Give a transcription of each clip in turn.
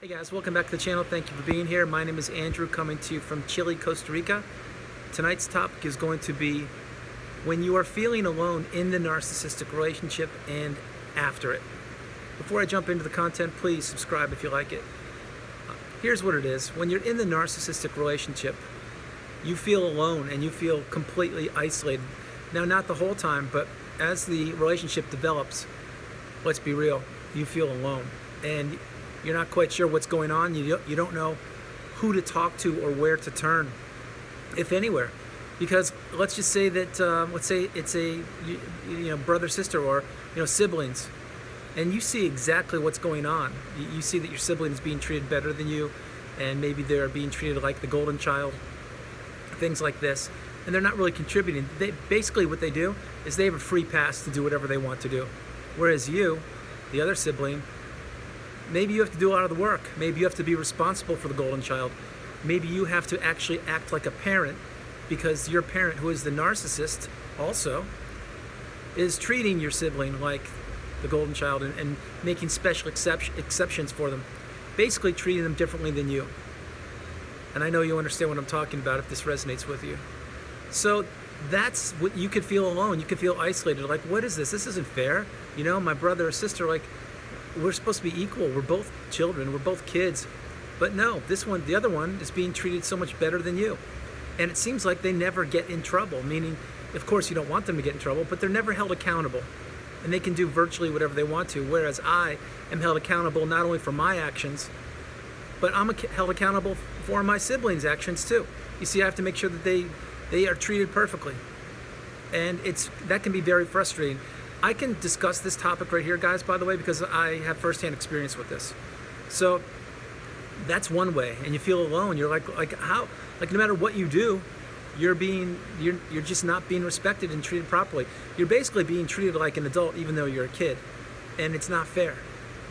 Hey guys, welcome back to the channel. Thank you for being here. My name is Andrew, coming to you from Chile, Costa Rica. Tonight's topic is going to be when you are feeling alone in the narcissistic relationship and after it. Before I jump into the content, please subscribe if you like it. Here's what it is. When you're in the narcissistic relationship, you feel alone and you feel completely isolated. Now, not the whole time, but as the relationship develops, let's be real, you feel alone. And you're not quite sure what's going on. You don't know who to talk to or where to turn, if anywhere. Because let's just say that, let's say it's a brother, sister, or siblings, and you see exactly what's going on. You see that your sibling is being treated better than you, and maybe they're being treated like the golden child, things like this, and they're not really contributing. Basically what they do is they have a free pass to do whatever they want to do. Whereas you, the other sibling, maybe you have to do a lot of the work. Maybe you have to be responsible for the golden child. Maybe you have to actually act like a parent because your parent, who is the narcissist also, is treating your sibling like the golden child and making special exceptions for them. Basically treating them differently than you. And I know you understand what I'm talking about if this resonates with you. So that's what you could feel alone. You could feel isolated. Like, what is this? This isn't fair. My brother or sister, like, we're supposed to be equal. We're both children. We're both kids. But no, the other one is being treated so much better than you. And it seems like they never get in trouble, meaning, of course, you don't want them to get in trouble, but they're never held accountable. And they can do virtually whatever they want to, whereas I am held accountable not only for my actions, but I'm held accountable for my siblings' actions too. You see, I have to make sure that they are treated perfectly. And that can be very frustrating. I can discuss this topic right here, guys, by the way, because I have firsthand experience with this. So that's one way, and you feel alone. You're like how? Like, no matter what you do, you're just not being respected and treated properly. You're basically being treated like an adult, even though you're a kid, and it's not fair.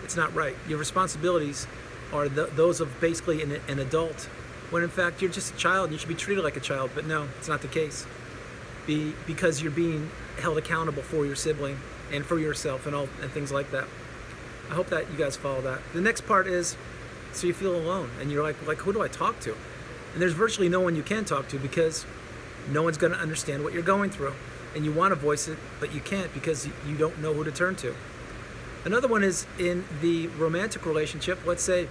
It's not right. Your responsibilities are those of basically an adult, when in fact you're just a child and you should be treated like a child. But no, it's not the case. Because you're being held accountable for your sibling and for yourself and things like that. I hope that you guys follow that. The next part is, so you feel alone and you're like who do I talk to? And there's virtually no one you can talk to because no one's going to understand what you're going through. And you want to voice it, but you can't because you don't know who to turn to. Another one is in the romantic relationship. Let's say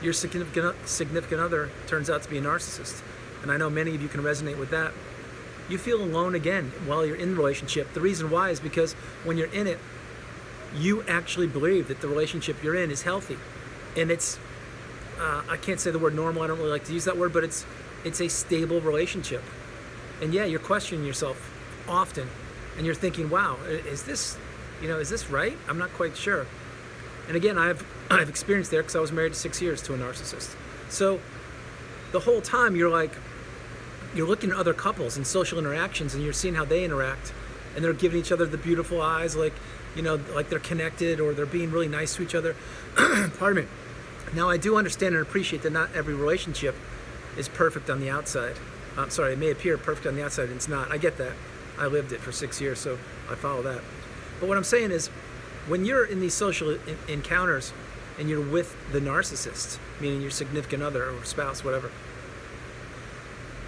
your significant other turns out to be a narcissist. And I know many of you can resonate with that. You feel alone again while you're in the relationship. The reason why is because when you're in it, you actually believe that the relationship you're in is healthy. And it's, I can't say the word normal, I don't really like to use that word, but it's a stable relationship. And yeah, you're questioning yourself often. And you're thinking, wow, is this right? I'm not quite sure. And again, I've experienced there because I was married 6 years to a narcissist. So the whole time you're looking at other couples and social interactions and you're seeing how they interact and they're giving each other the beautiful eyes, like they're connected or they're being really nice to each other. Pardon me. Now, I do understand and appreciate that not every relationship is perfect on the outside. I'm sorry, it may appear perfect on the outside and it's not. I get that. I lived it for 6 years, so I follow that. But what I'm saying is, when you're in these social encounters and you're with the narcissist, meaning your significant other or spouse, whatever,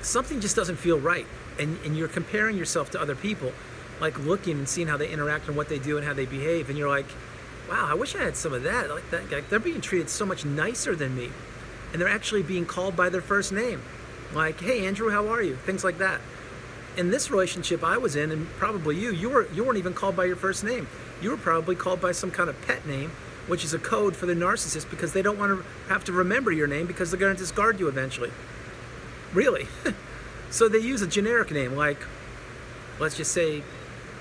something just doesn't feel right. And you're comparing yourself to other people, like looking and seeing how they interact and what they do and how they behave. And you're like, wow, I wish I had some of that. Like that guy, they're being treated so much nicer than me. And they're actually being called by their first name. Like, hey, Andrew, how are you? Things like that. In this relationship I was in, and probably you weren't even called by your first name. You were probably called by some kind of pet name, which is a code for the narcissist because they don't want to have to remember your name because they're going to discard you eventually. Really. So they use a generic name like, let's just say,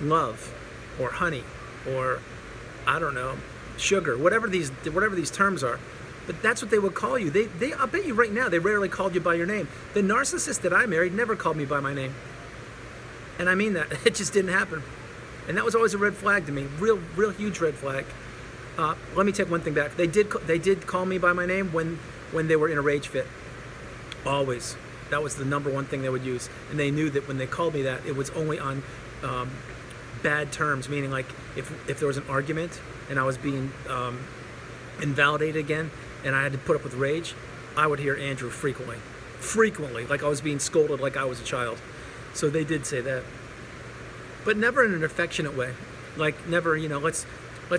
love, or honey, or I don't know, sugar, whatever these terms are. But that's what they would call you. I'll bet you right now they rarely called you by your name. The narcissist that I married never called me by my name. And I mean that. It just didn't happen. And that was always a red flag to me. Real huge red flag. Let me take one thing back. They did call me by my name when they were in a rage fit. Always. That was the number one thing they would use. And they knew that when they called me that, it was only on bad terms, meaning like if there was an argument and I was being invalidated again, and I had to put up with rage, I would hear Andrew frequently, like I was being scolded like I was a child. So they did say that, but never in an affectionate way. Like never, let's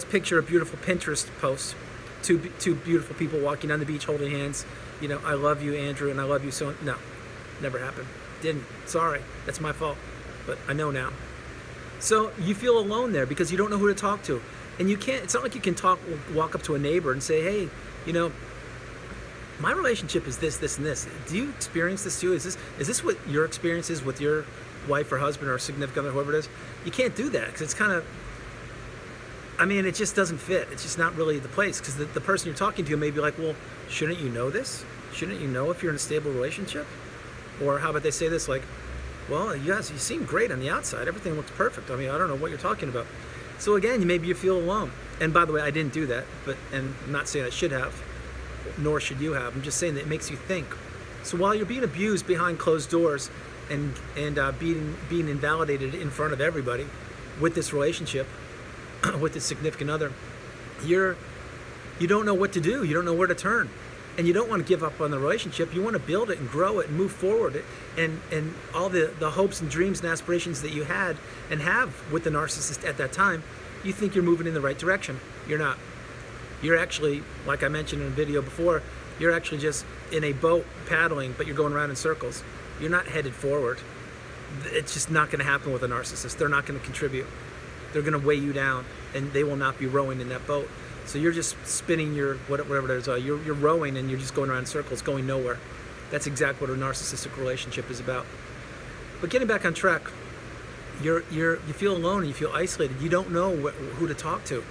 picture a beautiful Pinterest post, two beautiful people walking on the beach holding hands. I love you, Andrew, and I love you so. No, never happened. Didn't. Sorry, that's my fault. But I know now. So you feel alone there because you don't know who to talk to, and you can't. It's not like you can walk up to a neighbor and say, hey, my relationship is this, this, and this. Do you experience this too? Is this what your experience is with your wife or husband or significant other, whoever it is? You can't do that because it's kind of, it just doesn't fit. It's just not really the place because the person you're talking to may be like, well, shouldn't you know this? Shouldn't you know if you're in a stable relationship? Or how about they say this like, well, you seem great on the outside. Everything looks perfect. I don't know what you're talking about. So again, maybe you feel alone. And by the way, I didn't do that, and I'm not saying I should have, nor should you have. I'm just saying that it makes you think. So while you're being abused behind closed doors and being invalidated in front of everybody with this relationship, with this significant other, you don't know what to do. You don't know where to turn. And you don't want to give up on the relationship. You want to build it and grow it and move forward. And all the hopes and dreams and aspirations that you had and have with the narcissist at that time, you think you're moving in the right direction. You're not. You're actually, like I mentioned in a video before, you're actually just in a boat paddling, but you're going around in circles. You're not headed forward. It's just not going to happen with a narcissist. They're not going to contribute. They're going to weigh you down, and they will not be rowing in that boat. So you're just spinning your, whatever it is, you're rowing and you're just going around in circles, going nowhere. That's exactly what a narcissistic relationship is about. But getting back on track, you feel alone and you feel isolated. You don't know who to talk to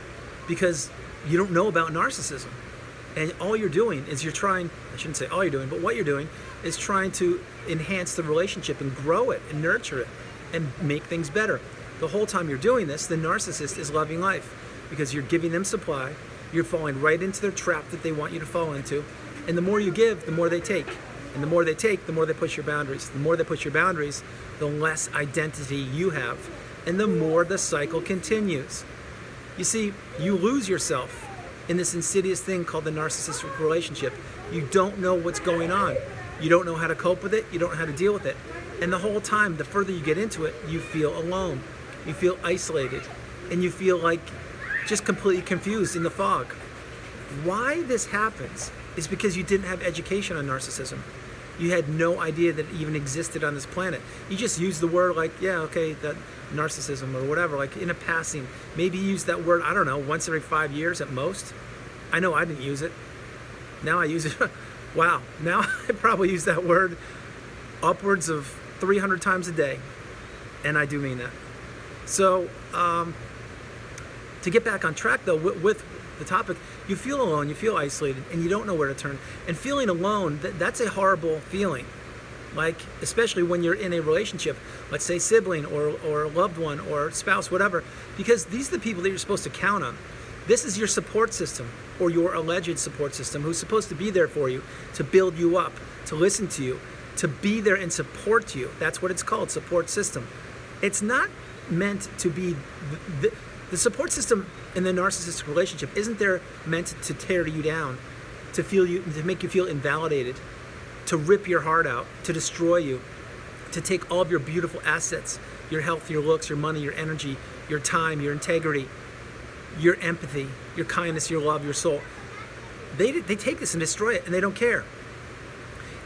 because you don't know about narcissism. And all you're doing is I shouldn't say all you're doing, but what you're doing is trying to enhance the relationship and grow it and nurture it and make things better. The whole time you're doing this, the narcissist is loving life because you're giving them supply. You're falling right into their trap that they want you to fall into. And the more you give, the more they take. And the more they take, the more they push your boundaries. The more they push your boundaries, the less identity you have. And the more the cycle continues. You see, you lose yourself in this insidious thing called the narcissistic relationship. You don't know what's going on. You don't know how to cope with it. You don't know how to deal with it. And the whole time, the further you get into it, you feel alone. You feel isolated. And you feel like just completely confused in the fog. Why this happens is because you didn't have education on narcissism. You had no idea that it even existed on this planet. You just used the word like, yeah, okay, that narcissism or whatever, like in a passing. Maybe you use that word, I don't know, once every 5 years at most. I know I didn't use it. Now I use it. Wow. Now I probably use that word upwards of 300 times a day. And I do mean that. So, to get back on track though with the topic, you feel alone, you feel isolated, and you don't know where to turn. And feeling alone, that's a horrible feeling. Like, especially when you're in a relationship, let's say sibling or a loved one or spouse, whatever, because these are the people that you're supposed to count on. This is your support system or your alleged support system who's supposed to be there for you, to build you up, to listen to you, to be there and support you. That's what it's called, support system. It's not meant to be the support system in the narcissistic relationship isn't there meant to tear you down, to make you feel invalidated, to rip your heart out, to destroy you, to take all of your beautiful assets, your health, your looks, your money, your energy, your time, your integrity, your empathy, your kindness, your love, your soul. They take this and destroy it, and they don't care.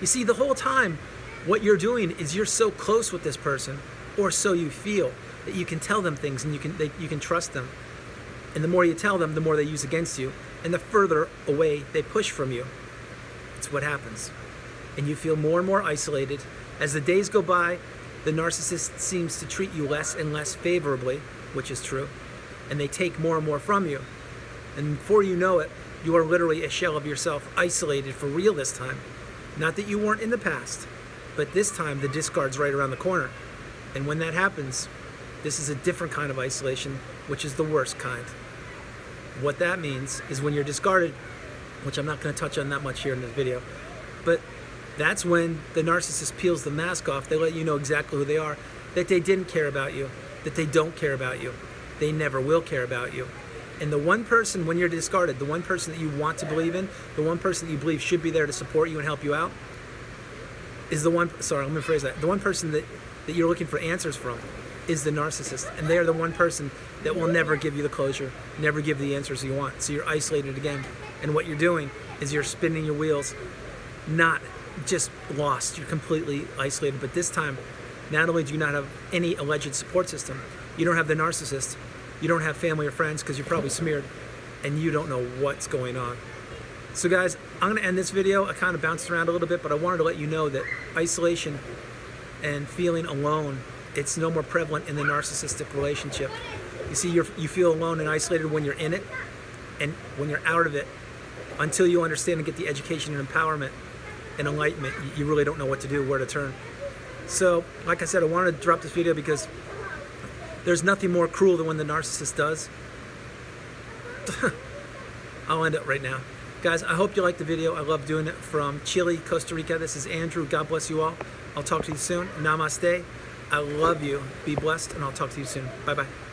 You see, the whole time, what you're doing is you're so close with this person, or so you feel, that you can tell them things and you can trust them. And the more you tell them, the more they use against you, and the further away they push from you. It's what happens. And you feel more and more isolated. As the days go by, the narcissist seems to treat you less and less favorably, which is true, and they take more and more from you. And before you know it, you are literally a shell of yourself, isolated for real this time. Not that you weren't in the past, but this time the discard's right around the corner. And when that happens, this is a different kind of isolation, which is the worst kind. What that means is when you're discarded, which I'm not going to touch on that much here in this video, but that's when the narcissist peels the mask off. They let you know exactly who they are, that they didn't care about you, that they don't care about you, they never will care about you. And the one person, when you're discarded, the one person that you want to believe in, the one person that you believe should be there to support you and help you out, is the one, sorry, let me phrase that. The one person that you're looking for answers from is the narcissist. And they are the one person that will never give you the closure, never give the answers you want. So you're isolated again. And what you're doing is you're spinning your wheels, not just lost, you're completely isolated. But this time, not only do you not have any alleged support system, you don't have the narcissist, you don't have family or friends because you're probably smeared, and you don't know what's going on. So guys, I'm gonna end this video. I kind of bounced around a little bit, but I wanted to let you know that isolation and feeling alone, it's no more prevalent in the narcissistic relationship. You see, you feel alone and isolated when you're in it, and when you're out of it, until you understand and get the education and empowerment and enlightenment, you really don't know what to do, where to turn. So, like I said, I wanted to drop this video because there's nothing more cruel than when the narcissist does. I'll end it right now. Guys, I hope you liked the video. I love doing it from Chile, Costa Rica. This is Andrew. God bless you all. I'll talk to you soon. Namaste. I love you. Be blessed, and I'll talk to you soon. Bye-bye.